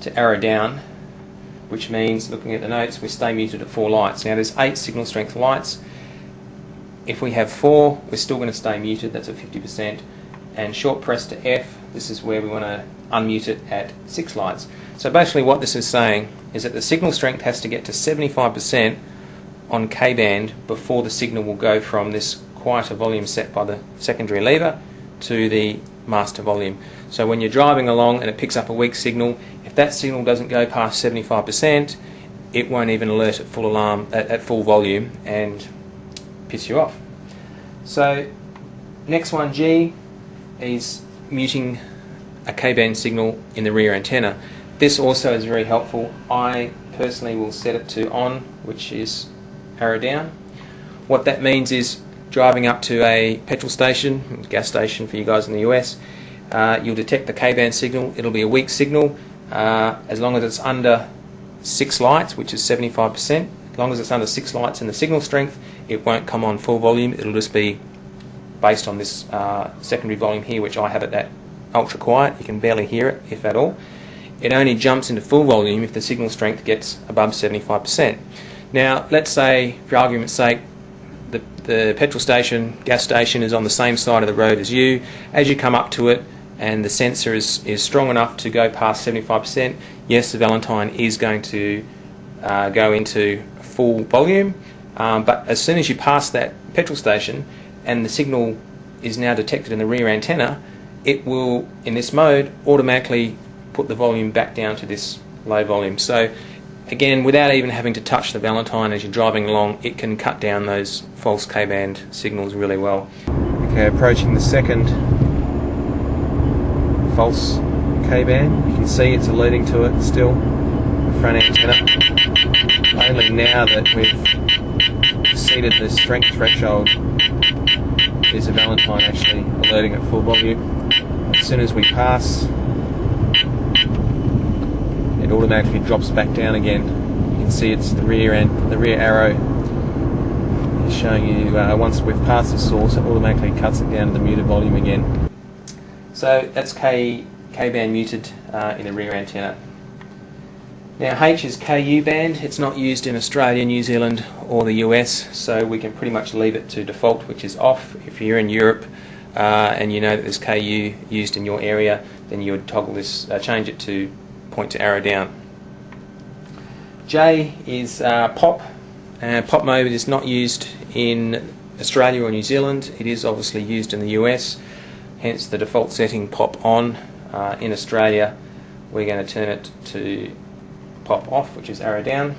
to arrow down, which means, looking at the notes, we stay muted at 4 lights. Now there's 8 signal strength lights. If we have 4, we're still going to stay muted, that's at 50%. And short press to F, this is where we want to unmute it at 6 lights. So basically what this is saying is that the signal strength has to get to 75% on K-band before the signal will go from this quieter volume set by the secondary lever to the master volume. So when you're driving along and it picks up a weak signal, if that signal doesn't go past 75%, it won't even alert at full alarm at full volume and piss you off. So next one, G, is muting a K-band signal in the rear antenna. This also is very helpful. I personally will set it to on, which is arrow down. What that means is driving up to a petrol station, gas station for you guys in the US, you'll detect the K-band signal. It'll be a weak signal as long as it's under 6 lights, which is 75%. As long as it's under 6 lights in the signal strength, it won't come on full volume. It'll just be based on this secondary volume here, which I have it at ultra quiet. You can barely hear it, if at all. It only jumps into full volume if the signal strength gets above 75%. Now, let's say, for argument's sake, the petrol station, gas station is on the same side of the road as you. As you come up to it and the sensor is strong enough to go past 75%, yes, the Valentine is going to go into full volume, but as soon as you pass that petrol station and the signal is now detected in the rear antenna, it will, in this mode, automatically put the volume back down to this low volume. So again, without even having to touch the Valentine as you're driving along, it can cut down those false K-band signals really well. Okay, approaching the second false K-band. You can see it's alerting to it still, the front antenna. Only now that we've exceeded the strength threshold is the Valentine actually alerting at full volume. As soon as we pass, it automatically drops back down again. You can see it's the rear arrow is showing you once we've passed the source, it automatically cuts it down to the muted volume again. So that's K-band muted in the rear antenna. Now H is KU band. It's not used in Australia, New Zealand or the US, so we can pretty much leave it to default, which is off. If you're in Europe and you know that there's KU used in your area, then you would toggle this, change it to point to arrow down. J is pop. Pop mode is not used in Australia or New Zealand. It is obviously used in the US, hence the default setting pop on. In Australia, we're going to turn it to pop off, which is arrow down.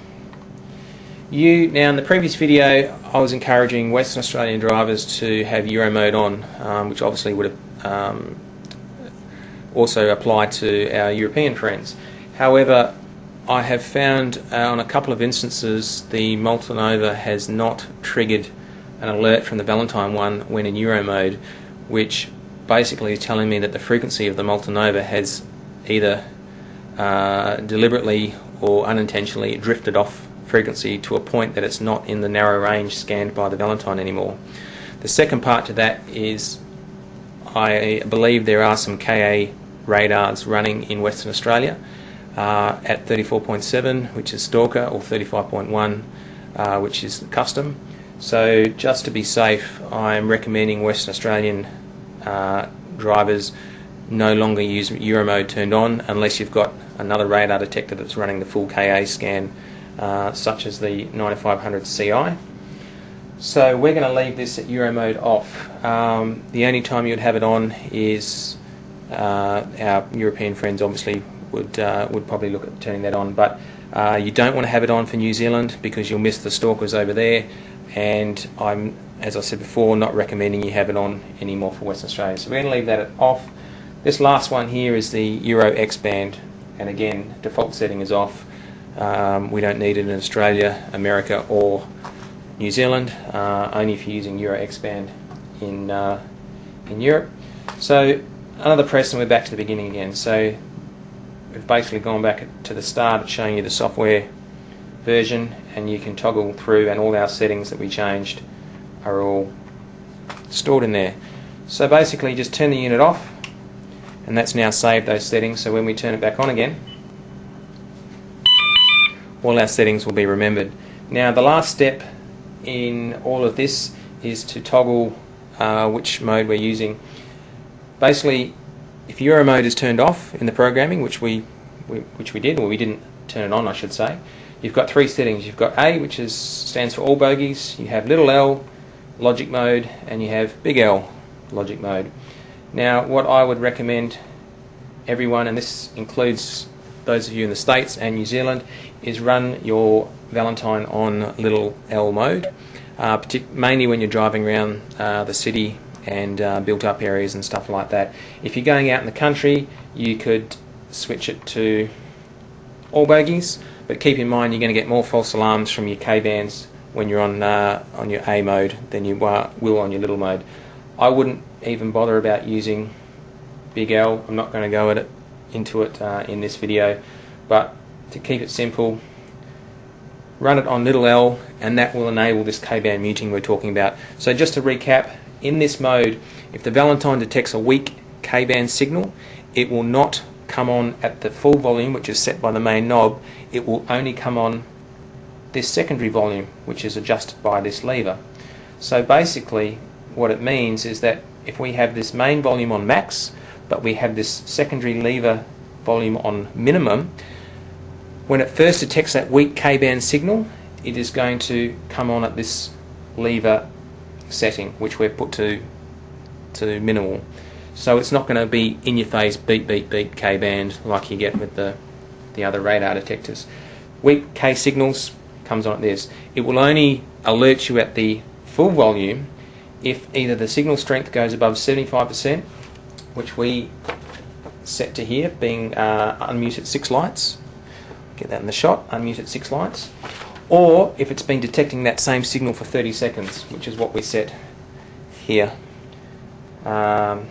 U, now in the previous video I was encouraging Western Australian drivers to have Euro mode on, which obviously would have also apply to our European friends. However, I have found on a couple of instances the Multinova has not triggered an alert from the Valentine One when in Euro mode, which basically is telling me that the frequency of the Multinova has either deliberately or unintentionally drifted off frequency to a point that it's not in the narrow range scanned by the Valentine anymore. The second part to that is I believe there are some KA radars running in Western Australia at 34.7, which is Stalker, or 35.1, which is custom. So just to be safe, I'm recommending Western Australian drivers no longer use Euro mode turned on unless you've got another radar detector that's running the full KA scan, such as the 9500 CI. So we're going to leave this at Euro mode off. The only time you'd have it on is our European friends obviously would probably look at turning that on, but you don't want to have it on for New Zealand because you'll miss the stalkers over there, and I'm, as I said before, not recommending you have it on anymore for Western Australia. So we're going to leave that off. This last one here is the Euro X band, and again default setting is off. We don't need it in Australia, America or New Zealand, only if you're using Euro X band in Europe. So another press and we're back to the beginning again. So we've basically gone back to the start. It's showing you the software version, and you can toggle through, and all our settings that we changed are all stored in there. So basically just turn the unit off, and that's now saved those settings. So when we turn it back on again, all our settings will be remembered. Now the last step in all of this is to toggle which mode we're using. Basically, if Euro mode is turned off in the programming, which we did, or we didn't turn it on I should say, you've got three settings. You've got A, which stands for all bogies, you have little l, logic mode, and you have big L, logic mode. Now what I would recommend everyone, and this includes those of you in the States and New Zealand, is run your Valentine on little L mode, mainly when you're driving around the city and built up areas and stuff like that. If you're going out in the country, you could switch it to all bogies, but keep in mind you're going to get more false alarms from your K-bands when you're on your A mode than you will on your little mode. I wouldn't even bother about using big L. I'm not going to go into it in this video, but to keep it simple, run it on little L, and that will enable this K-band muting we're talking about. So just to recap, in this mode, if the Valentine detects a weak K-band signal, it will not come on at the full volume, which is set by the main knob. It will only come on this secondary volume, which is adjusted by this lever. So basically what it means is that if we have this main volume on max, but we have this secondary lever volume on minimum, when it first detects that weak K-band signal, it is going to come on at this lever setting, which we've put to minimal. So it's not going to be in your face beep beep beep K-band like you get with the other radar detectors. Weak K signals comes on at this. It will only alert you at the full volume if either the signal strength goes above 75%, which we set to here, being unmuted 6 lights. Get that in the shot, unmuted 6 lights. Or if it's been detecting that same signal for 30 seconds, which is what we set here. Down,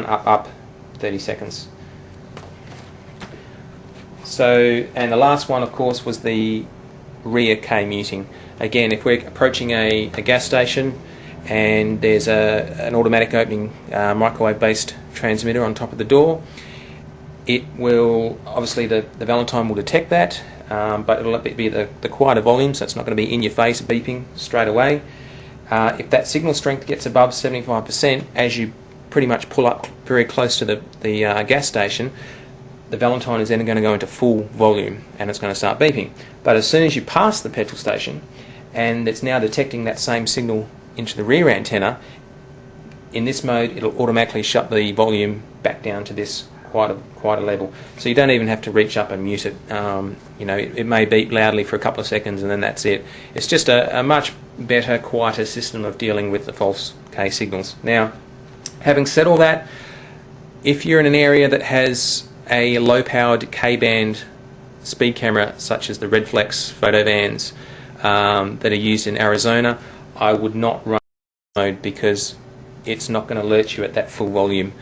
up, up, 30 seconds. So, and the last one of course was the rear K muting. Again, if we're approaching a gas station and there's an automatic opening microwave based transmitter on top of the door, it will, obviously the Valentine will detect that, but it'll be the quieter volume, so it's not going to be in your face beeping straight away. If that signal strength gets above 75%, as you pretty much pull up very close to the gas station, the Valentine is then going to go into full volume and it's going to start beeping. But as soon as you pass the petrol station and it's now detecting that same signal into the rear antenna, in this mode it'll automatically shut the volume back down to this quieter level. So you don't even have to reach up and mute it. You know, it may beep loudly for a couple of seconds and then that's it. It's just a much better, quieter system of dealing with the false K signals. Now, having said all that, if you're in an area that has a low-powered K-band speed camera, such as the Redflex photo vans that are used in Arizona, I would not run mode because it's not going to alert you at that full volume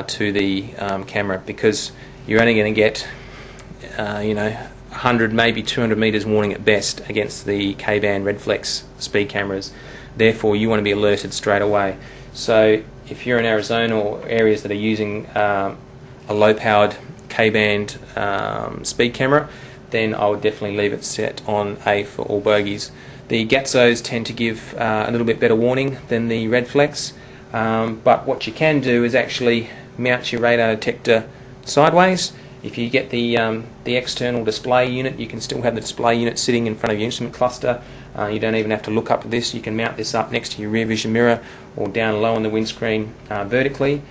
to the camera, because you're only going to get 100, maybe 200 meters warning at best against the K-band Redflex speed cameras. Therefore, you want to be alerted straight away. So if you're in Arizona or areas that are using a low-powered K-band speed camera, then I would definitely leave it set on A for all bogies. The Gatsos tend to give a little bit better warning than the Redflex, but what you can do is actually mount your radar detector sideways. If you get the external display unit, you can still have the display unit sitting in front of your instrument cluster. You don't even have to look up at this. You can mount this up next to your rear vision mirror or down low on the windscreen vertically.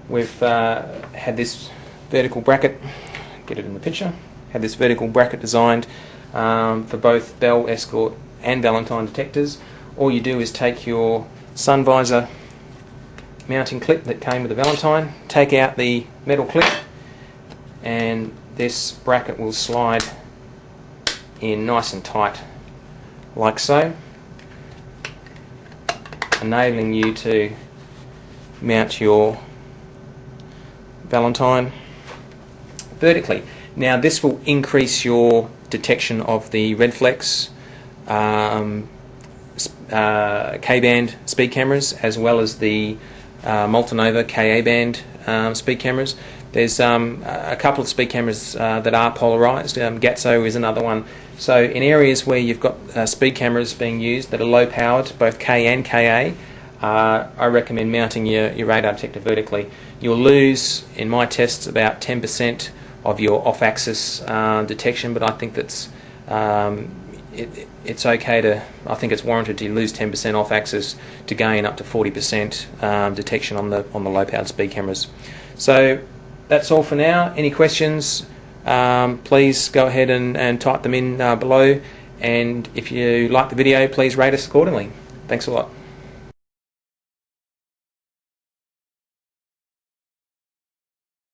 We've had this vertical bracket, get it in the picture, had this vertical bracket designed for both Bell, Escort and Valentine detectors. All you do is take your sun visor mounting clip that came with the Valentine, take out the metal clip, and this bracket will slide in nice and tight like so, enabling you to mount your Valentine vertically. Now this will increase your detection of the Redflex K-band speed cameras, as well as the Multinova KA band speed cameras, There's a couple of speed cameras that are polarised. Gatso is another one. So in areas where you've got speed cameras being used that are low powered, both K and KA, I recommend mounting your radar detector vertically. You'll lose, in my tests, about 10% of your off-axis detection, but I think that's it's okay to. I think it's warranted to lose 10% off-axis to gain up to 40% detection on the low-powered speed cameras. So that's all for now. Any questions? Please go ahead and type them in below. And if you like the video, please rate us accordingly. Thanks a lot.